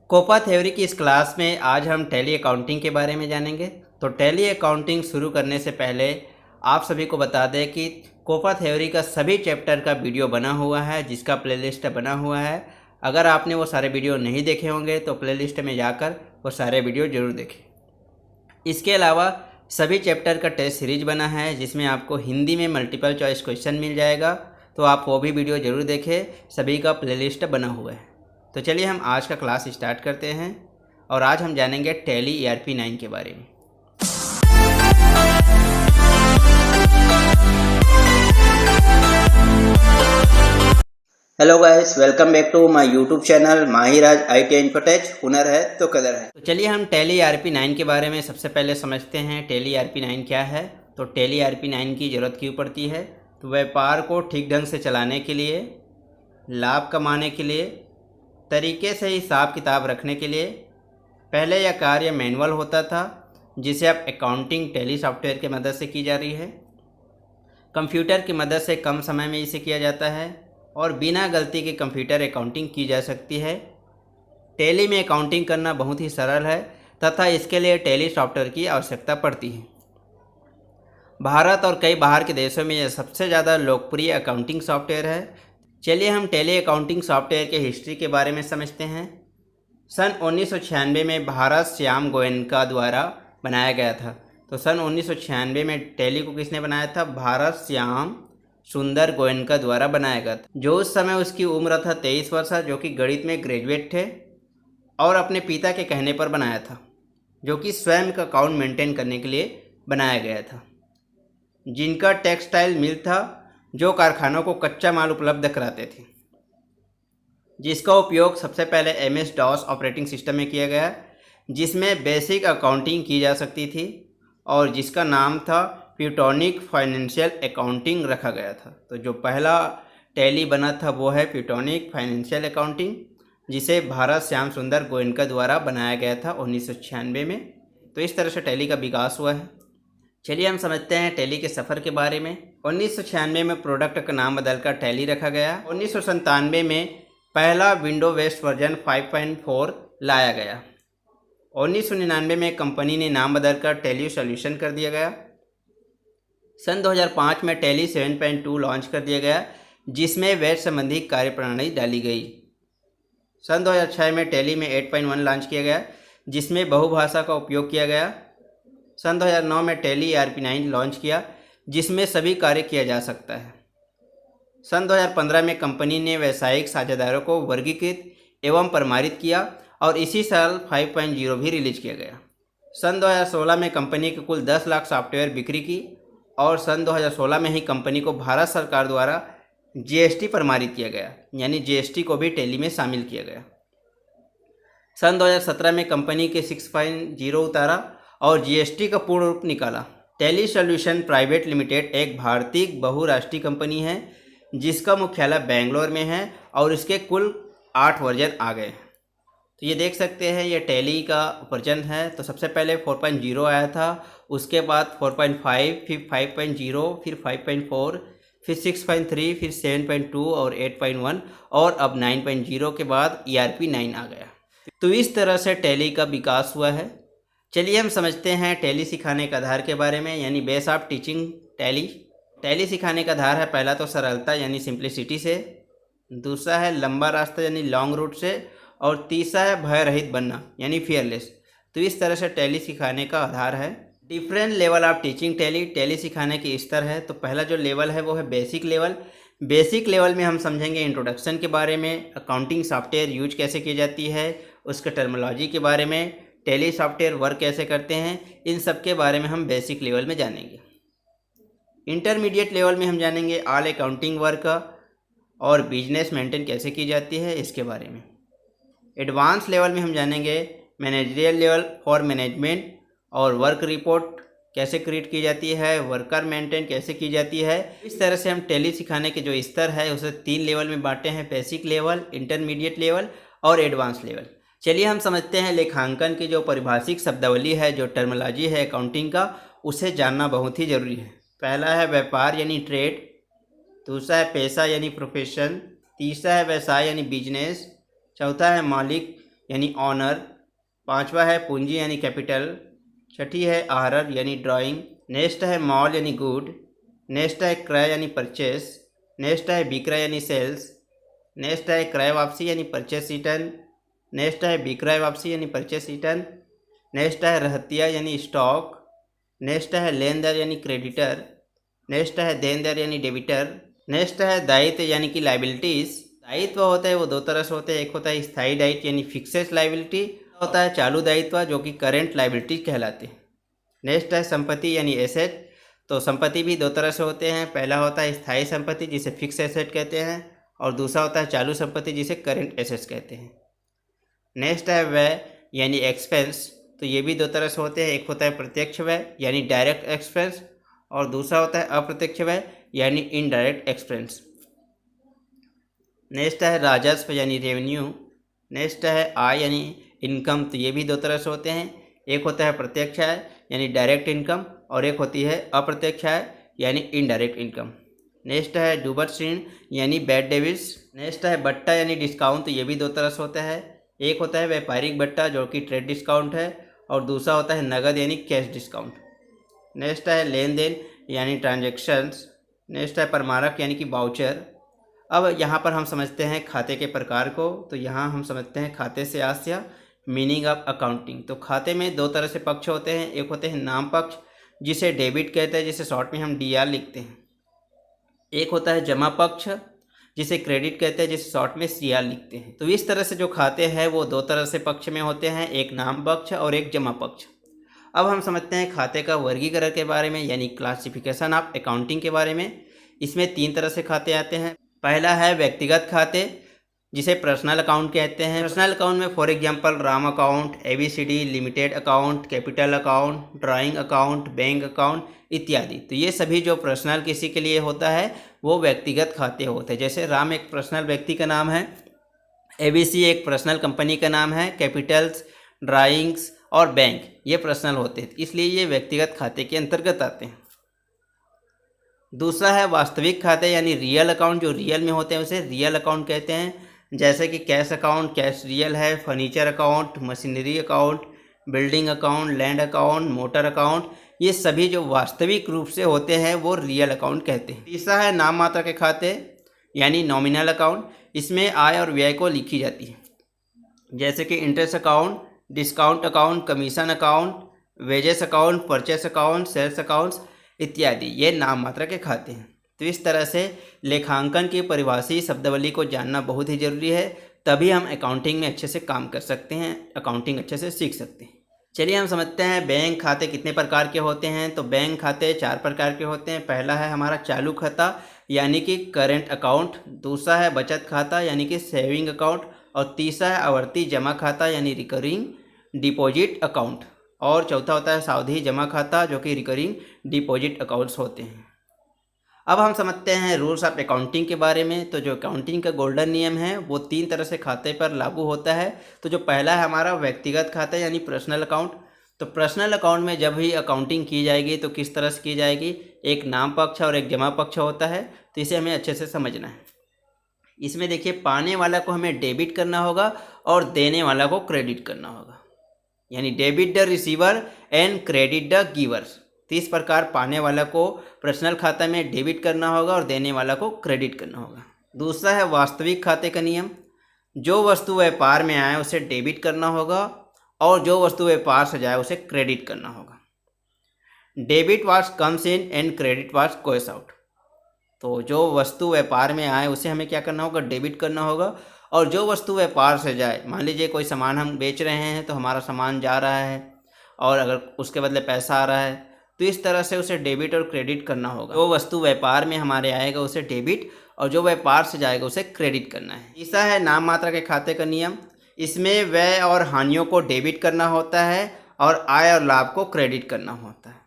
Copa theory की इस class में आज हम टैली अकाउंटिंग के बारे में जानेंगे। तो टैली अकाउंटिंग शुरू करने से पहले आप सभी को बता दें कि कोपा थ्योरी का सभी चैप्टर का वीडियो बना हुआ है, जिसका प्लेलिस्ट बना हुआ है। अगर आपने वो सारे वीडियो नहीं देखे होंगे तो प्लेलिस्ट में जाकर वो सारे वीडियो ज़रूर देखें। इसके अलावा सभी चैप्टर का टेस्ट सीरीज बना है, जिसमें आपको हिंदी में मल्टीपल चॉइस क्वेश्चन मिल जाएगा, तो आप वो भी वीडियो ज़रूर देखें। सभी का प्लेलिस्ट बना हुआ है। तो चलिए हम आज का क्लास स्टार्ट करते हैं और आज हम जानेंगे टैली ERP 9 के बारे में। Hello guys, welcome back to my YouTube channel Mahiraj IT infotech. हुनर है तो कदर है। तो चलिए हम टैली ERP 9 के बारे में सबसे पहले समझते हैं। टैली ERP 9 क्या है। तो टैली ERP 9 की ज़रूरत क्यों पड़ती है। तो व्यापार को ठीक ढंग से चलाने के लिए, लाभ कमाने के लिए, तरीके से हिसाब किताब रखने के लिए। पहले यह कार्य मैनुअल होता था, जिसे अब अकाउंटिंग टैली सॉफ्टवेयर की मदद से की जा रही है। कंप्यूटर की मदद से कम समय में इसे किया जाता है और बिना गलती के कंप्यूटर अकाउंटिंग की जा सकती है। टैली में अकाउंटिंग करना बहुत ही सरल है तथा इसके लिए टैली सॉफ्टवेयर की आवश्यकता पड़ती है। भारत और कई बाहर के देशों में यह सबसे ज़्यादा लोकप्रिय अकाउंटिंग सॉफ्टवेयर है। चलिए हम टैली अकाउंटिंग सॉफ्टवेयर के हिस्ट्री के बारे में समझते हैं। सन 1996 में भारत श्याम गोयनका द्वारा बनाया गया था। तो सन 1996 में टैली को किसने बनाया था। भारत श्याम सुंदर गोयनका द्वारा बनाया गया था, जो उस समय उसकी उम्र था 23 वर्ष, जो कि गणित में ग्रेजुएट थे और अपने पिता के कहने पर बनाया था, जो कि स्वयं का अकाउंट मेंटेन करने के लिए बनाया गया था। जिनका टेक्सटाइल मिल था, जो कारखानों को कच्चा माल उपलब्ध कराते थे, जिसका उपयोग सबसे पहले MS-DOS ऑपरेटिंग सिस्टम में किया गया, जिसमें बेसिक अकाउंटिंग की जा सकती थी और जिसका नाम था प्यूटोनिक फाइनेंशियल अकाउंटिंग रखा गया था। तो जो पहला टैली बना था वो है प्यूटोनिक फाइनेंशियल अकाउंटिंग, जिसे भारत श्याम सुंदर गोयनका द्वारा बनाया गया था 1996 में। तो इस तरह से टैली का विकास हुआ है। चलिए हम समझते हैं टैली के सफ़र के बारे में। 1996 में प्रोडक्ट का नाम बदलकर टैली रखा गया। 1997 में पहला विंडो बेस्ड वर्जन 5.4 लाया गया। 1999 में कंपनी ने नाम बदलकर टैली सॉल्यूशन कर दिया गया। सन 2005 में टैली 7.2 लॉन्च कर दिया गया, जिसमें वेट संबंधी कार्यप्रणाली डाली गई। सन 2006 में टैली में 8.1 लॉन्च किया गया, जिसमें बहुभाषा का उपयोग किया गया। सन 2009 में टैली ERP 9 लॉन्च किया, जिसमें सभी कार्य किया जा सकता है। सन 2015 में कंपनी ने व्यावसायिक साझेदारों को वर्गीकृत एवं प्रमाणित किया और इसी साल 5.0 भी रिलीज किया गया। सन 2016 में कंपनी की कुल 10 लाख सॉफ्टवेयर बिक्री की और सन 2016 में ही कंपनी को भारत सरकार द्वारा GST प्रमाणित किया गया, यानी GST को भी टैली में शामिल किया गया। सन 2017 में कंपनी के 6.0 उतारा और GST का पूर्ण रूप निकाला। टैली सॉल्यूशन प्राइवेट लिमिटेड एक भारतीय बहुराष्ट्रीय कंपनी है, जिसका मुख्यालय बेंगलोर में है और इसके कुल 8 वर्जन आ गए। तो ये देख सकते हैं, ये टैली का वर्जन है। तो सबसे पहले 4.0 आया था, उसके बाद 4.5, फिर 5.0, फिर 5.4, फिर 6.3, फिर 7.2 और 8.1 और अब 9.0 के बाद ERP 9 आ गया। तो इस तरह से टैली का विकास हुआ है। चलिए हम समझते हैं टैली सिखाने के आधार के बारे में, यानी base of teaching tally. Tally सिखाने का आधार है पहला तो सरलता यानी सिंप्लिसिटी से, दूसरा है लंबा रास्ता यानी लॉन्ग रूट से, और तीसरा है भय रहित बनना यानी फियरलेस। तो इस तरह से टैली सिखाने का आधार है। Different level of teaching tally. Tally सिखाने की स्तर है। तो पहला जो लेवल है वो है बेसिक लेवल। बेसिक लेवल में हम समझेंगे इंट्रोडक्शन के बारे में, अकाउंटिंग सॉफ्टवेयर यूज कैसे की जाती है, उसके टर्मिनोलॉजी के बारे में, टैली सॉफ्टवेयर वर्क कैसे करते हैं, इन सब के बारे में हम बेसिक लेवल में जानेंगे। इंटरमीडिएट लेवल में हम जानेंगे ऑल अकाउंटिंग वर्क और बिजनेस मेंटेन कैसे की जाती है, इसके बारे में। एडवांस लेवल में हम जानेंगे मैनेजरियल लेवल फॉर मैनेजमेंट और वर्क रिपोर्ट कैसे क्रिएट की जाती है, वर्कर मेंटेन कैसे की जाती है। इस तरह से हम टैली सिखाने के जो स्तर है उसे 3 लेवल में बांटे हैं, बेसिक लेवल, इंटरमीडिएट लेवल और एडवांस लेवल। चलिए हम समझते हैं लेखांकन की जो परिभाषिक शब्दावली है, जो टर्मिनोलॉजी है अकाउंटिंग का, उसे जानना बहुत ही ज़रूरी है। पहला है व्यापार यानी ट्रेड, दूसरा है पेशा यानी प्रोफेशन, तीसरा है व्यवसाय यानी बिजनेस, चौथा है मालिक यानी ऑनर। पांचवा है पूंजी यानी कैपिटल। छठी है आहरण यानी ड्राइंग। नेक्स्ट है मॉल यानी गुड। नेक्स्ट है क्रय यानी परचेस। नेक्स्ट है विक्रय यानी सेल्स। नेक्स्ट है क्रय वापसी यानी परचेस रिटर्न। नेक्स्ट है विक्रय वापसी यानी परचेस रिटर्न। नेक्स्ट है रहतिया यानी स्टॉक। नेक्स्ट है लेनदार यानी क्रेडिटर। नेक्स्ट है देनदार यानी डेबिटर। नेक्स्ट है दायित्व यानी कि लाइबिलिटीज। दायित्व होता है वो दो तरह से होते हैं, एक होता है स्थायी दायित्व यानी फिक्सेड लाइबिलिटी, होता है चालू दायित्व जो कि करेंट लाइबिलिटी कहलाते हैं। नेक्स्ट है संपत्ति यानी एसेट। तो संपत्ति भी दो तरह से होते हैं, पहला होता है स्थायी संपत्ति जिसे फिक्स एसेट कहते हैं और दूसरा होता है चालू संपत्ति जिसे करेंट एसेट्स कहते हैं। नेक्स्ट है व्यय यानी एक्सपेंस। तो ये भी दो तरह से होते हैं, एक होता है प्रत्यक्ष व्यय यानी डायरेक्ट एक्सपेंस और दूसरा होता है अप्रत्यक्ष व्यय यानी इनडायरेक्ट एक्सपेंस। नेक्स्ट है राजस्व यानी रेवेन्यू। नेक्स्ट है आय यानी इनकम। तो ये भी दो तरह से होते हैं, एक होता है प्रत्यक्ष आय यानी डायरेक्ट इनकम और एक होती है अप्रत्यक्ष आय यानी इनडायरेक्ट इनकम। नेक्स्ट है डूबत ऋण यानी बैड डेबिट्स। नेक्स्ट है बट्टा यानी डिस्काउंट। तो ये भी दो तरह से होता है, एक होता है व्यापारिक बट्टा जो कि ट्रेड डिस्काउंट है और दूसरा होता है नगद यानी कैश डिस्काउंट। नेक्स्ट है लेन देन यानी ट्रांजैक्शंस। नेक्स्ट है परमारक यानी कि वाउचर। अब यहाँ पर हम समझते हैं खाते के प्रकार को। तो यहाँ हम समझते हैं खाते से आशय मीनिंग ऑफ अकाउंटिंग। तो खाते में दो तरह से पक्ष होते हैं, एक होते हैं नाम पक्ष जिसे डेबिट कहते हैं, जिसे शॉर्ट में हम डीआर लिखते हैं। एक होता है जमा पक्ष जिसे क्रेडिट कहते हैं, जिसे शॉर्ट में सीआर लिखते हैं। तो इस तरह से जो खाते हैं वो दो तरह से पक्ष में होते हैं, एक नाम पक्ष और एक जमा पक्ष। अब हम समझते हैं खाते का वर्गीकरण के बारे में यानी क्लासिफिकेशन ऑफ अकाउंटिंग के बारे में। इसमें तीन तरह से खाते आते हैं। पहला है व्यक्तिगत खाते जिसे पर्सनल अकाउंट कहते हैं। पर्सनल अकाउंट में for example Ram account, ABCD, limited account, capital account, drawing account, bank account इत्यादि। तो ये सभी जो पर्सनल किसी के लिए होता है वो व्यक्तिगत खाते होते हैं। जैसे राम एक पर्सनल व्यक्ति का नाम है, एबीसी एक पर्सनल कंपनी का नाम है, कैपिटल्स, ड्राइंग्स और बैंक ये पर्सनल होते हैं, इसलिए ये व्यक्तिगत खाते के अंतर्गत आते हैं। दूसरा है वास्तविक खाते यानी रियल अकाउंट, जो रियल में होते हैं उसे रियल अकाउंट कहते हैं। जैसे कि कैश अकाउंट, कैश रियल है, furniture account, machinery account, building account, land account, motor account, ये सभी जो वास्तविक रूप से होते हैं वो रियल अकाउंट कहते हैं। तीसरा है नाम मात्र के खाते यानी नॉमिनल अकाउंट, इसमें आय और व्यय को लिखी जाती है। जैसे कि interest account, discount account, commission account, wages account, purchase account, sales accounts इत्यादि, ये नाम मात्र के खाते हैं। तो इस तरह से लेखांकन की परिभाषी शब्दावली को जानना बहुत ही ज़रूरी है, तभी हम अकाउंटिंग में अच्छे से काम कर सकते हैं, अकाउंटिंग अच्छे से सीख सकते हैं। चलिए हम समझते हैं बैंक खाते कितने प्रकार के होते हैं। तो बैंक खाते चार प्रकार के होते हैं। पहला है हमारा चालू खाता यानी कि करेंट अकाउंट, दूसरा है बचत खाता यानी कि सेविंग अकाउंट और तीसरा है आवर्ती जमा खाता यानी रिकरिंग डिपॉजिट अकाउंट और चौथा होता है सावधि जमा खाता जो कि रिकरिंग डिपॉजिट अकाउंट्स होते हैं। अब हम समझते हैं रूल्स ऑफ अकाउंटिंग के बारे में। तो जो अकाउंटिंग का गोल्डन नियम है वो तीन तरह से खाते पर लागू होता है। तो जो पहला है हमारा व्यक्तिगत खाता यानी पर्सनल अकाउंट। तो पर्सनल अकाउंट में जब भी अकाउंटिंग की जाएगी तो किस तरह से की जाएगी, एक नाम पक्ष और एक जमा पक्ष होता है, तो इसे हमें अच्छे से समझना है। इसमें देखिए पाने वाला को हमें डेबिट करना होगा और देने वाला को क्रेडिट करना होगा, यानी debit the receiver and credit the givers. तो इस प्रकार पाने वाला को पर्सनल खाता में डेबिट करना होगा और देने वाला को क्रेडिट करना होगा। दूसरा है वास्तविक खाते का नियम, जो वस्तु व्यापार में आए उसे डेबिट करना होगा और जो वस्तु व्यापार से जाए उसे क्रेडिट करना होगा। Debit was comes in and credit was goes out. तो जो वस्तु व्यापार में आए उसे हमें क्या करना होगा, डेबिट करना होगा, और जो वस्तु व्यापार से जाए, मान लीजिए कोई सामान हम बेच रहे हैं तो हमारा सामान जा रहा है और अगर उसके बदले पैसा आ रहा है तो इस तरह से उसे डेबिट और क्रेडिट करना होगा। जो वस्तु व्यापार में हमारे आएगा उसे डेबिट और जो व्यापार से जाएगा उसे क्रेडिट करना है। तीसरा है नाम मात्र के खाते का नियम, इसमें व्यय और हानियों को डेबिट करना होता है और आय और लाभ को क्रेडिट करना होता है।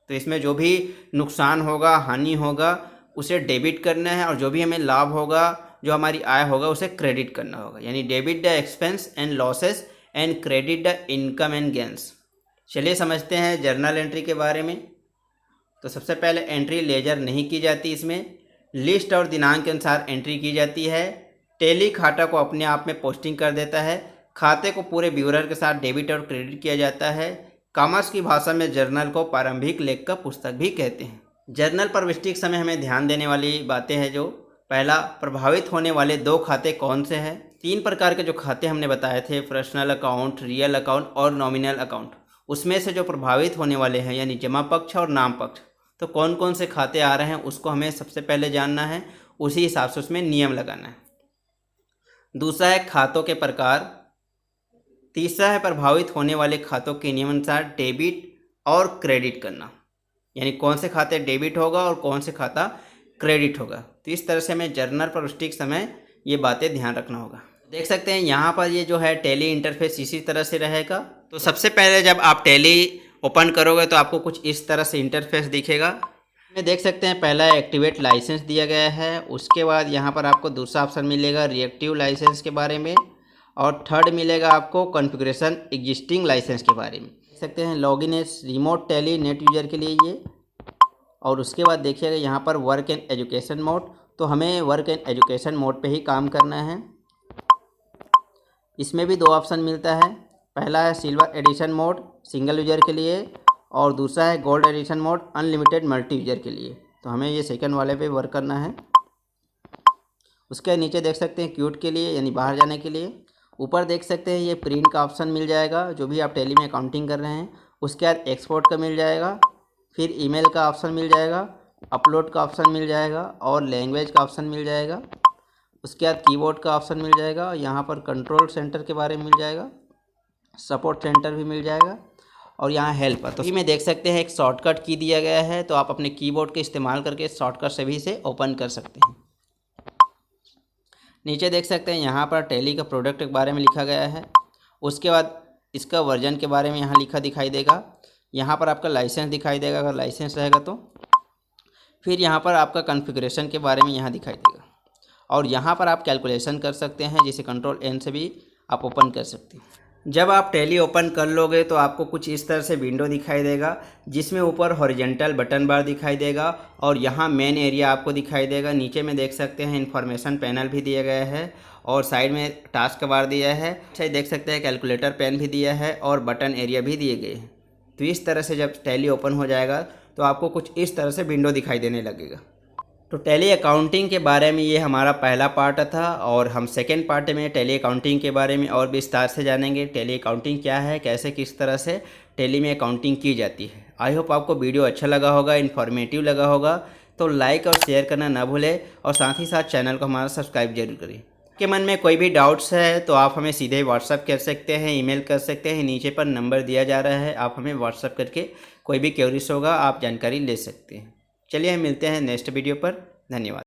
तो इसमें जो भी नुकसान होगा, हानि होगा, उसे डेबिट करना है और जो भी हमें लाभ होगा, जो हमारी आय होगा, उसे क्रेडिट करना होगा, यानी debit the expense and losses and credit the income and gains. चलिए समझते हैं जर्नल एंट्री के बारे में। तो सबसे पहले एंट्री लेजर नहीं की जाती, इसमें लिस्ट और दिनांक के अनुसार एंट्री की जाती है। टैली खाता को अपने आप में पोस्टिंग कर देता है, खाते को पूरे ब्यूरर के साथ डेबिट और क्रेडिट किया जाता है। कॉमर्स की भाषा में जर्नल को प्रारंभिक लेख का पुस्तक भी कहते हैं। जर्नल पर विस्तृत समय हमें ध्यान देने वाली बातें हैं। जो पहला, प्रभावित होने वाले 2 खाते कौन से हैं। 3 प्रकार के जो खाते हमने बताए थे, पर्सनल अकाउंट, रियल अकाउंट और नॉमिनल अकाउंट, उसमें से जो प्रभावित होने वाले हैं यानी जमा पक्ष और नाम पक्ष, तो कौन कौन से खाते आ रहे हैं उसको हमें सबसे पहले जानना है, उसी हिसाब से उसमें नियम लगाना है। दूसरा है खातों के प्रकार। तीसरा है प्रभावित होने वाले खातों के नियमानुसार डेबिट और क्रेडिट करना, यानी कौन से खाते डेबिट होगा और कौन से खाता क्रेडिट होगा। तो इस तरह से हमें जर्नल पर विस्तृत समय ये बातें ध्यान रखना होगा। देख सकते हैं यहाँ पर ये जो है टैली इंटरफेस इसी तरह से रहेगा। तो सबसे पहले जब आप टैली ओपन करोगे तो आपको कुछ इस तरह से इंटरफेस दिखेगा। में देख सकते हैं पहला एक्टिवेट लाइसेंस दिया गया है, उसके बाद यहाँ पर आपको दूसरा ऑप्शन मिलेगा रिएक्टिव लाइसेंस के बारे में, और थर्ड मिलेगा आपको कॉन्फ़िगरेशन एग्जिस्टिंग लाइसेंस के बारे में। देख सकते हैं login as remote Tally net user के लिए ये, और उसके बाद देखिएगा यहाँ पर वर्क एंड एजुकेशन मोड, तो हमें वर्क एंड एजुकेशन मोड पे ही काम करना है। इसमें भी 2 ऑप्शन मिलता है, पहला है silver edition mode single user के लिए, और दूसरा है gold edition mode unlimited multi user के लिए। तो हमें ये सेकंड वाले पे वर्क करना है। उसके नीचे देख सकते हैं क्यूट के लिए यानी बाहर जाने के लिए। ऊपर देख सकते हैं ये प्रिंट का ऑप्शन मिल जाएगा जो भी आप टैली में अकाउंटिंग कर रहे हैं। उसके बाद एक्सपोर्ट का मिल जाएगा, फिर ईमेल का ऑप्शन मिल जाएगा, अपलोड का ऑप्शन मिल जाएगा और लैंग्वेज का ऑप्शन मिल जाएगा। उसके बाद कीबोर्ड का ऑप्शन मिल जाएगा, यहाँ पर कंट्रोल सेंटर के बारे में मिल जाएगा, सपोर्ट सेंटर भी मिल जाएगा, और यहाँ हेल्प। तो इसमें देख सकते हैं एक शॉर्टकट की दिया गया है, तो आप अपने कीबोर्ड के इस्तेमाल करके शॉर्टकट से भी इसे ओपन कर सकते हैं। नीचे देख सकते हैं यहाँ पर टैली का प्रोडक्ट के बारे में लिखा गया है। उसके बाद इसका वर्जन के बारे में यहाँ लिखा दिखाई देगा। यहाँ पर आपका लाइसेंस दिखाई देगा अगर लाइसेंस रहेगा तो। फिर यहाँ पर आपका कॉन्फ़िगरेशन के बारे में यहाँ दिखाई देगा, और यहाँ पर आप कैलकुलेशन कर सकते हैं जिसे कंट्रोल एन से भी आप ओपन कर सकते हैं। जब आप टैली ओपन कर लोगे तो आपको कुछ इस तरह से विंडो दिखाई देगा, जिसमें ऊपर हॉरिजॉन्टल बटन बार दिखाई देगा और यहाँ मेन एरिया आपको दिखाई देगा। नीचे में देख सकते हैं इन्फॉर्मेशन पैनल भी दिया गया है, और साइड में टास्क बार दिया है। अच्छा, देख सकते हैं कैलकुलेटर पेन भी दिया है और बटन एरिया भी दिए गए हैं। तो इस तरह से जब टैली ओपन हो जाएगा तो आपको कुछ इस तरह से विंडो दिखाई देने लगेगा। तो टैली अकाउंटिंग के बारे में ये हमारा पहला पार्ट था, और हम सेकेंड पार्ट में टैली अकाउंटिंग के बारे में और विस्तार से जानेंगे। टैली अकाउंटिंग क्या है, कैसे किस तरह से टैली में अकाउंटिंग की जाती है। आई होप आपको वीडियो अच्छा लगा होगा, इन्फॉर्मेटिव लगा होगा। तो लाइक और शेयर करना ना भूलें, और साथ ही साथ चैनल को हमारा सब्सक्राइब जरूर करें। के मन में कोई भी डाउट्स है तो आप हमें सीधे व्हाट्सअप कर सकते हैं, ईमेल कर सकते हैं। नीचे पर नंबर दिया जा रहा है, आप हमें व्हाट्सअप करके कोई भी क्वेरीज होगा आप जानकारी ले सकते हैं। चलिए हम मिलते हैं नेक्स्ट वीडियो पर। धन्यवाद।